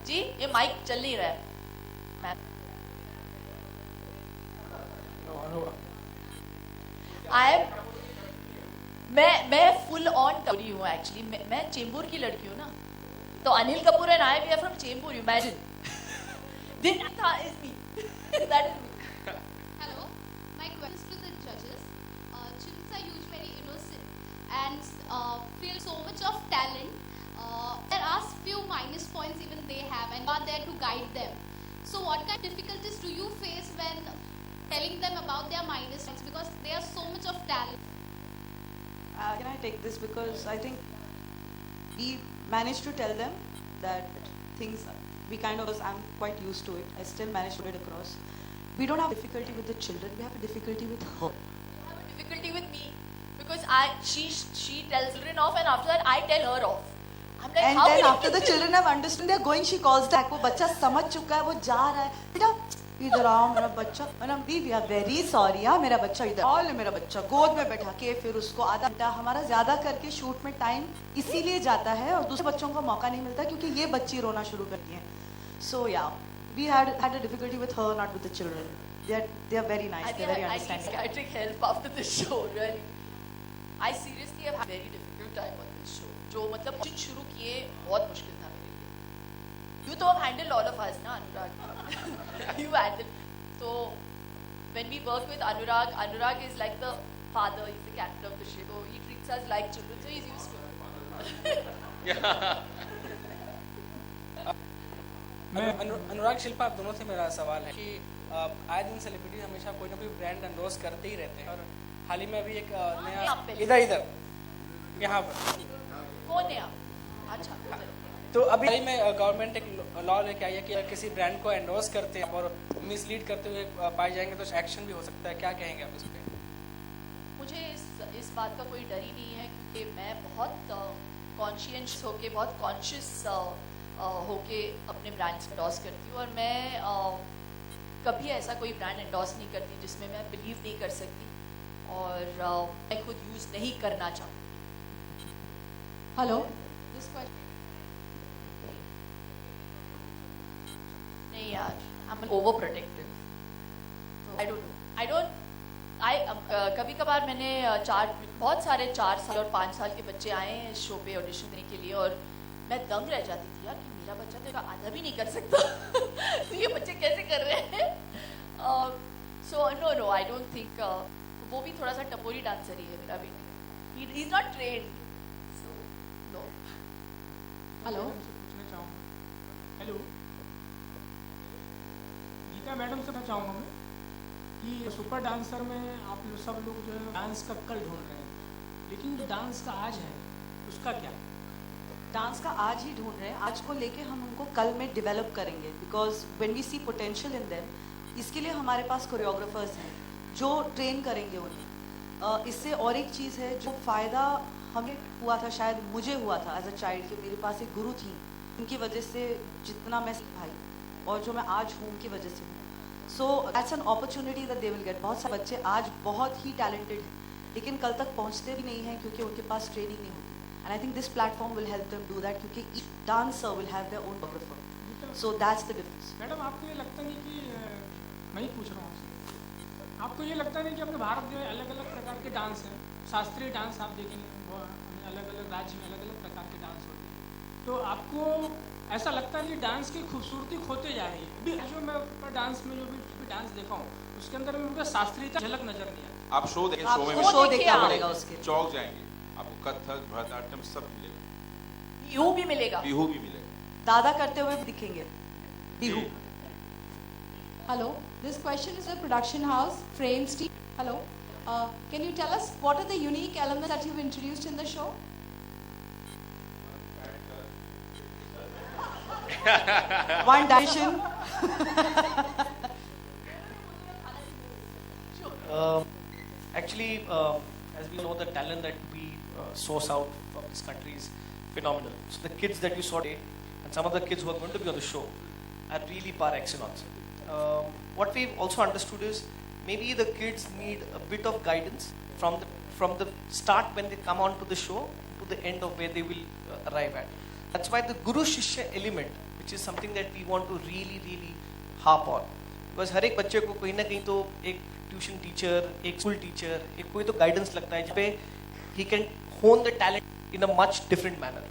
जी ये माइक चल नहीं रहा है आई एम मैं फुल ऑन टोरी हूँ एक्चुअली मैं चेंबूर की लड़की हूँ ना तो Anil Kapoor and I we are from Chembur imagine then is me that is me Hello, my question is to the judges. Children are usually very innocent and feel so much of talent. There are few minus points even they have, and you are there to guide them. So, what kind of difficulties do you face when telling them about their minus points because they are so much of talent? Can I take this because I think we managed to tell them that things we kind of I'm quite used to it. I still managed to get it across. We don't have difficulty with the children. We have a difficulty with her. I have a difficulty with me because she tells children off and after that I tell her off. I'm like And how then can after the children have understood, they're going. She calls back. वो बच्चा समझ चुका है. वो जा रहा है. बेटा इधर आओ मेरा बच्चा. Madam we are very sorry हाँ मेरा बच्चा इधर. ऑल मेरा बच्चा गोद में बैठा के फिर उसको आधा घंटा हमारा ज्यादा करके शूट में टाइम इसीलिए जाता है और दूसरे बच्चों को मौका नहीं मिलता क्योंकि ये बच्ची रोना शुरू करती हैं. So yeah, we had a difficulty with her, not with the children. They are very nice. I They're think very I need understanding. psychiatric help after this show really. I seriously have had a very difficult time on this show. जो मतलब कुछ शुरू किए बहुत मुश्किल था मेरे लिए. You तो have handled all of us ना अनुराग. You handled. So when we work with Anurag is like the father. He's the captain of the ship. So he treats us like children. So he's used to it. मैं अनुराग शिल्पा आप दोनों से मेरा सवाल है कि आए दिन सेलिब्रिटी हमेशा कोई ना कोई ब्रांड एंडोर्स करते ही रहते हैं और हाल ही में अभी एक यहाँ पे। नया इधर यहाँ पर कौन है आप? अच्छा. तो अभी हाल ही में गवर्नमेंट एक लॉ लेके आई है कि किसी ब्रांड को एंडोर्स करते हैं और मिसलीड करते हुए पाए जाएंगे तो एक्शन भी हो सकता है. क्या कहेंगे आप इस पे? मुझे इस बात का कोई डर ही नहीं है क्योंकि मैं बहुत कॉन्शियस होके बहुत कॉन्शियस होके अपने ब्रांड्स एंडोर्स करती हूँ और मैं कभी ऐसा कोई ब्रांड एंडोर्स नहीं करती जिसमें मैं बिलीव नहीं कर सकती और मैं खुद यूज़ नहीं करना चाहूँगी. Hello, this question. नहीं यार I am over protective. I don't कभी कभार मैंने बहुत सारे 4 साल और 5 साल के बच्चे आए हैं इस शो पे ऑडिशन देने के लिए और मैं दंग रह जाती थी यार कि मेरा बच्चा तो आधा भी नहीं कर सकता. तो ये बच्चे कैसे कर रहे हैं? So no I don't think वो भी थोड़ा सा टपोरी डांसर ही है मेरा भी. He is not trained. So no. Hello. पूछना चाहूँगा. हेलो गीता मैडम से मैं चाहूँगा मैं कि सुपर डांसर में आप लोग सब लोग जो है डांस का कल ढूंढ रहे हैं लेकिन जो डांस का आज है उसका क्या? डांस का आज ही ढूंढ रहे हैं. आज को लेके हम उनको कल में डेवलप करेंगे because when we see potential in them इसके लिए हमारे पास कोरियोग्राफर्स हैं जो ट्रेन करेंगे उन्हें. इससे और एक चीज़ है जो फ़ायदा हमें हुआ था शायद मुझे हुआ था एज अ चाइल्ड कि मेरे पास एक गुरु थी उनकी वजह से जितना मैं सीख पाई और जो मैं आज हूँ उनकी वजह से हूँ. So that's an opportunity that they will get. बहुत सारे बच्चे आज बहुत ही टैलेंटेड हैं लेकिन कल तक पहुँचते भी नहीं हैं क्योंकि उनके पास ट्रेनिंग नहीं होती. And I think this platform will help them do that क्योंकि each dancer will have their own choreographer. So that's the difference. Madam आपको ये लगता नहीं कि मैं ही पूछ रहा हूँ आपसे, आपको ये लगता नहीं कि अपने भारत में अलग अलग प्रकार के डांस हैं. शास्त्रीय डांस आप देखेंगे अलग अलग राज्य में अलग अलग प्रकार के डांस होते हैं. तो आपको ऐसा लगता है कि डांस की खूबसूरती खोते जा रही है? अभी जो मैं डांस में जो भी डांस देखा हूँ उसके अंदर में मुझे शास्त्रीयता झलक नजर नहीं आती. आप शो देखें. शो में आपको शो देखना देखिए पड़ेगा उसके. चौक जाएंगे आपको कथक भरतनाट्यम सब मिलेगा. बिहू भी मिलेगा. बिहू भी मिलेगा. दादा करते हुए भी दिखेंगे Bihu. Hello, this question is a production house, Frame Steve. Hello, can you tell us what are the unique elements that you've introduced in the show? One dimension. Actually, as we know, the talent that we source out from this country is phenomenal. So the kids that you saw today, and some of the kids who are going to be on the show, are really par excellence. What we've also understood is maybe the kids need a bit of guidance from the start when they come on to the show to the end of where they will arrive at. That's why the Guru Shishya element, which is something that we want to really harp on. Because हर एक बच्चे को कहीं ना कहीं तो एक tuition teacher, एक school teacher, एक कोई तो गाइडेंस लगता है जहाँ पे he can hone the talent in a much different manner.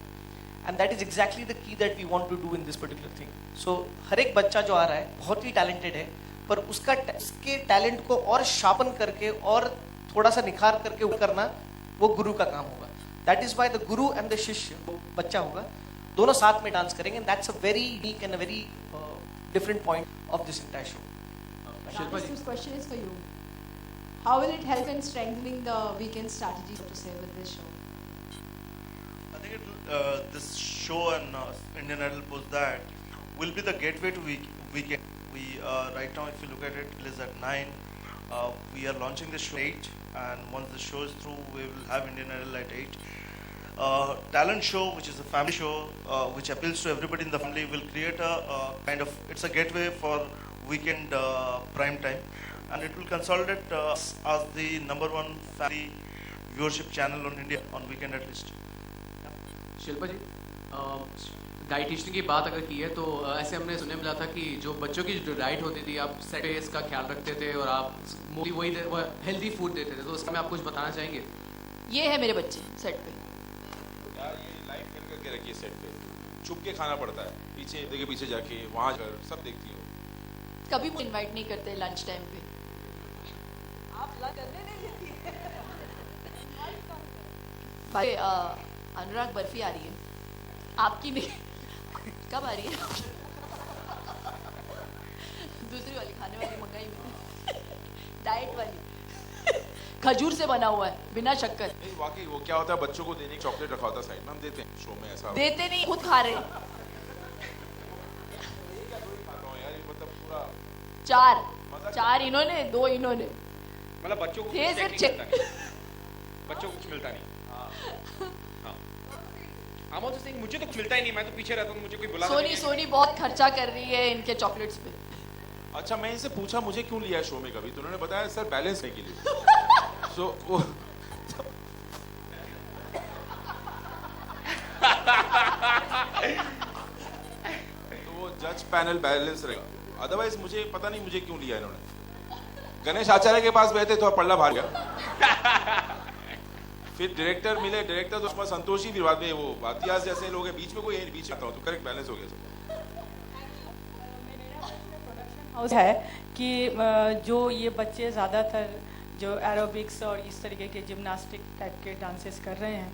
And that is exactly the key that we want to do in this particular thing. So हर एक बच्चा जो आ रहा है बहुत ही talented है, पर उसके टैलेंट को और शार्पन करके और थोड़ा सा निखार करके वो करना वो गुरु का काम होगा. That is why the guru and the शिष्य वो बच्चा होगा, दोनों साथ में डांस करेंगे. And that's a very unique and a very different point of this entire show. Shilpa ji, this question is for you. How will it help in strengthening the weekend strategy, so to say, with this show? I think this show and Indian Idol post that will be the gateway to weekend. We right now, if you look at it, it is at 9. We are launching the show 8, and once the show is through, we will have Indian Idol at 8. Talent show, which is a family show, which appeals to everybody in the family, will create a kind of, it's a gateway for weekend prime time, and it will consolidate us as the #1 family viewership channel on India on weekend at least. Shilpa ji, dietitian की बात अगर की है तो ऐसे हमने सुनने मिला था कि जो बच्चों की जो डाइट होती थी आप सेट पे इसका ख्याल रखते थे और आप मोस्टली वही हेल्दी फूड देते थे, तो उसमें आप कुछ बताना चाहेंगे? ये है मेरे बच्चे सेट पे. यार ये लाइव खेल करके रखिए सेट पे, छुप के खाना पड़ता है, पीछे देखिए, पीछे जाके वहाँ कर सब देखती हो. कभी मुझे इनवाइट नहीं करते लंच टाइम पे. आप लंच करने नहीं देती है. भाई अनुराग बर्फी आ रही है आपकी नहीं. कब आ रही है? दूसरी वाली खाने वाली मंगाई मैंने, डाइट वाली, खजूर से बना हुआ है बिना शक्कर. नहीं वाकई वो क्या होता है, बच्चों को देने की चॉकलेट रखा होता है साइड में, हम देते हैं शो में. ऐसा देते नहीं, खुद खा रहे हैं. खाता हूँ यार, ये मतलब पूरा 4 इन्होंने, 2 इन्होंने. मतलब बच्चों को थे कुछ सिर्फ technique मिलता नहीं. बच्चों को कुछ मिलता नहीं. हाँ. I'm also saying मुझे तो कुछ मिलता ही नहीं, मैं तो पीछे रहता हूँ, मुझे कोई बुलाता नहीं है. सोनी बहुत खर्चा कर रही है इनके चॉकलेट्स पे. अच्छा, मैं इनसे पूछा मुझे क्यों लिया है शो में कभी, तो उन्होंने बताया सर बैलेंस करने के लिए. सो वो तो वो जज पैनल बैलेंस रहेगा, अदरवाइज मुझे पता नहीं मुझे क्यों लिया इन्होंने. गणेश आचार्य के पास बैठे तो पल्ला भार गया. फिर डायरेक्टर मिले, डायरेक्टर तो उसमें संतोषी भी बाद में वो अतियास जैसे लोग हैं, बीच में कोई बीच में आता हूँ तो करेक्ट बैलेंस हो गया सब. हाउस है कि जो ये बच्चे ज़्यादातर जो एरोबिक्स और इस तरीके के जिम्नास्टिक टाइप के डांसेस कर रहे हैं